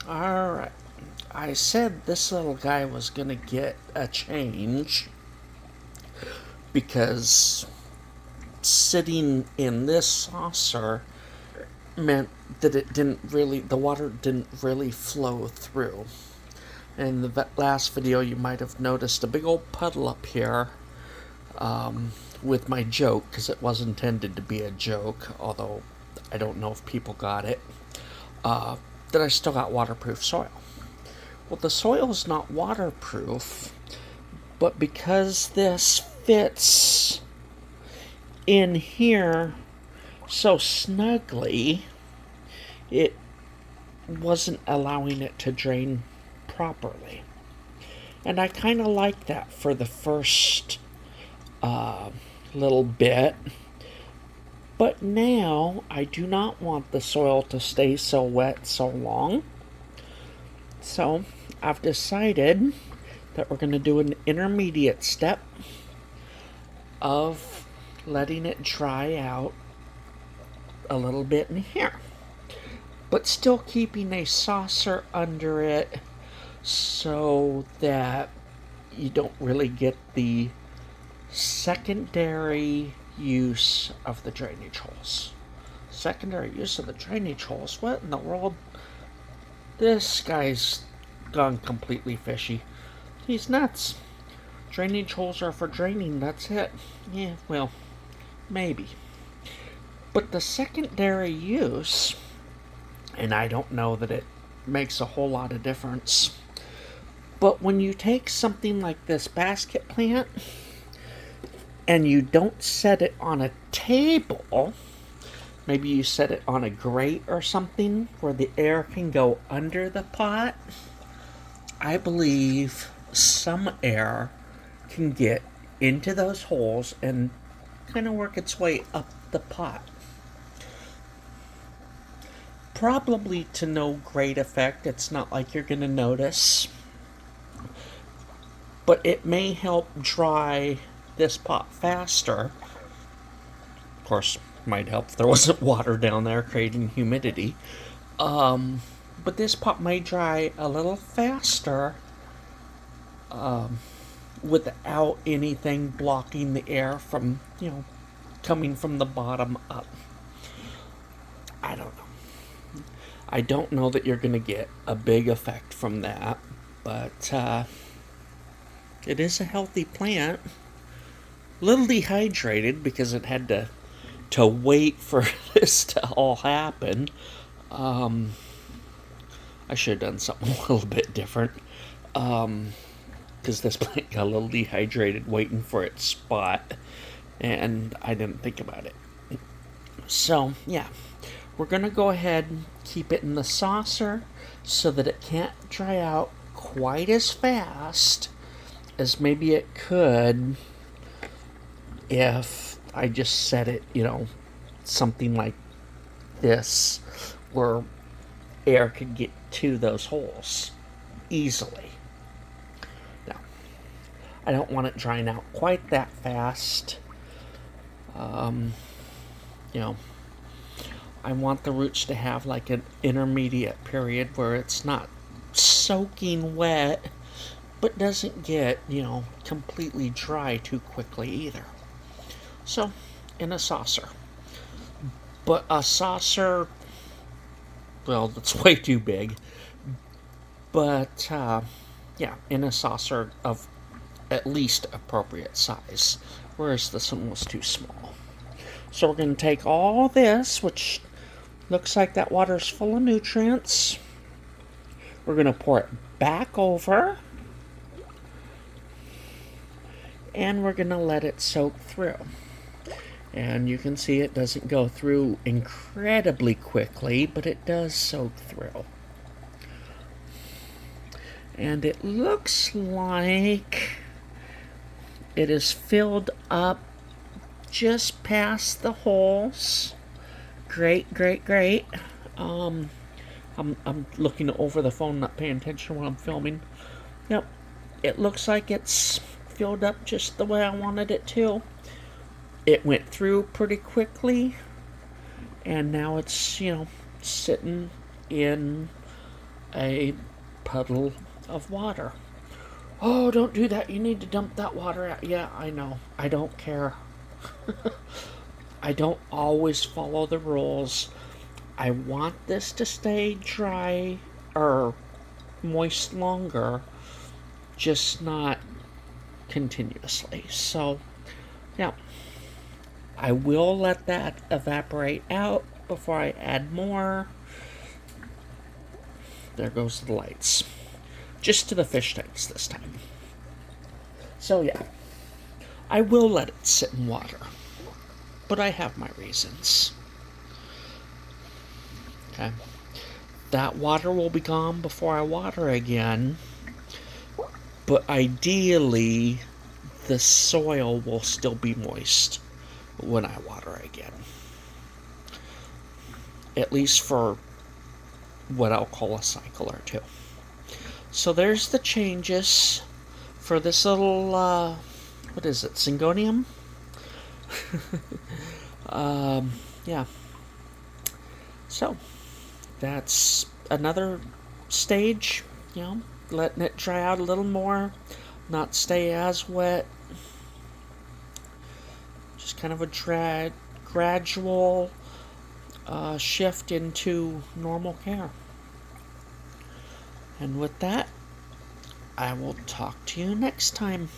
Alright. I said this little guy was gonna get a change because sitting in this saucer meant that the water didn't really flow through. In the last video, you might have noticed a big old puddle up here with my joke, because it was intended to be a joke, although I don't know if people got it, that I still got waterproof soil. Well, the soil is not waterproof, but because this fits in here so snugly, it wasn't allowing it to drain properly. And I kind of like that for the first little bit. But now I do not want the soil to stay so wet so long. So I've decided that we're going to do an intermediate step of letting it dry out a little bit in here, but still keeping a saucer under it so that you don't really get the secondary use of the drainage holes. Secondary use of the drainage holes? What in the world? This guy's gone completely fishy. He's nuts. Drainage holes are for draining, that's it. Yeah, well, maybe. But the secondary use, and I don't know that it makes a whole lot of difference, but when you take something like this basket plant and you don't set it on a table, maybe you set it on a grate or something where the air can go under the pot, I believe some air can get into those holes and kind of work its way up the pot. Probably to no great effect. It's not like you're going to notice. But it may help dry this pot faster. Of course, might help if there wasn't water down there creating humidity. But this pot may dry a little faster without anything blocking the air from, coming from the bottom up. I don't know. I don't know that you're going to get a big effect from that, but it is a healthy plant. A little dehydrated because it had to wait for this to all happen. I should have done something a little bit different. Because this plant got a little dehydrated waiting for its spot, and I didn't think about it. So, yeah. We're going to go ahead and keep it in the saucer so that it can't dry out quite as fast as maybe it could if I just set it, something like this where air could get to those holes easily. Now, I don't want it drying out quite that fast. I want the roots to have like an intermediate period where it's not soaking wet, but doesn't get, completely dry too quickly either. So, in a saucer. But a saucer, well, that's way too big. But, in a saucer of at least appropriate size, whereas this one was too small. So we're going to take all this, which looks like that water's full of nutrients. We're going to pour it back over. And we're going to let it soak through. And you can see it doesn't go through incredibly quickly, but it does soak through. And it looks like it is filled up just past the holes. Great. I'm looking over the phone, not paying attention when I'm filming. Yep, it looks like it's filled up just the way I wanted it to. It went through pretty quickly, and now it's, sitting in a puddle of water. Oh, don't do that. You need to dump that water out. Yeah, I know. I don't care. I don't always follow the rules. I want this to stay dry or moist longer, just not continuously. So, yeah, I will let that evaporate out before I add more. There goes the lights. Just to the fish tanks this time. So, yeah, I will let it sit in water, but I have my reasons. Okay. That water will be gone before I water again, but ideally, the soil will still be moist when I water again. At least for what I'll call a cycle or two. So there's the changes for this little, what is it, syndonium? Yeah. So, that's another stage, letting it dry out a little more, not stay as wet. Just kind of a gradual shift into normal care. And with that, I will talk to you next time.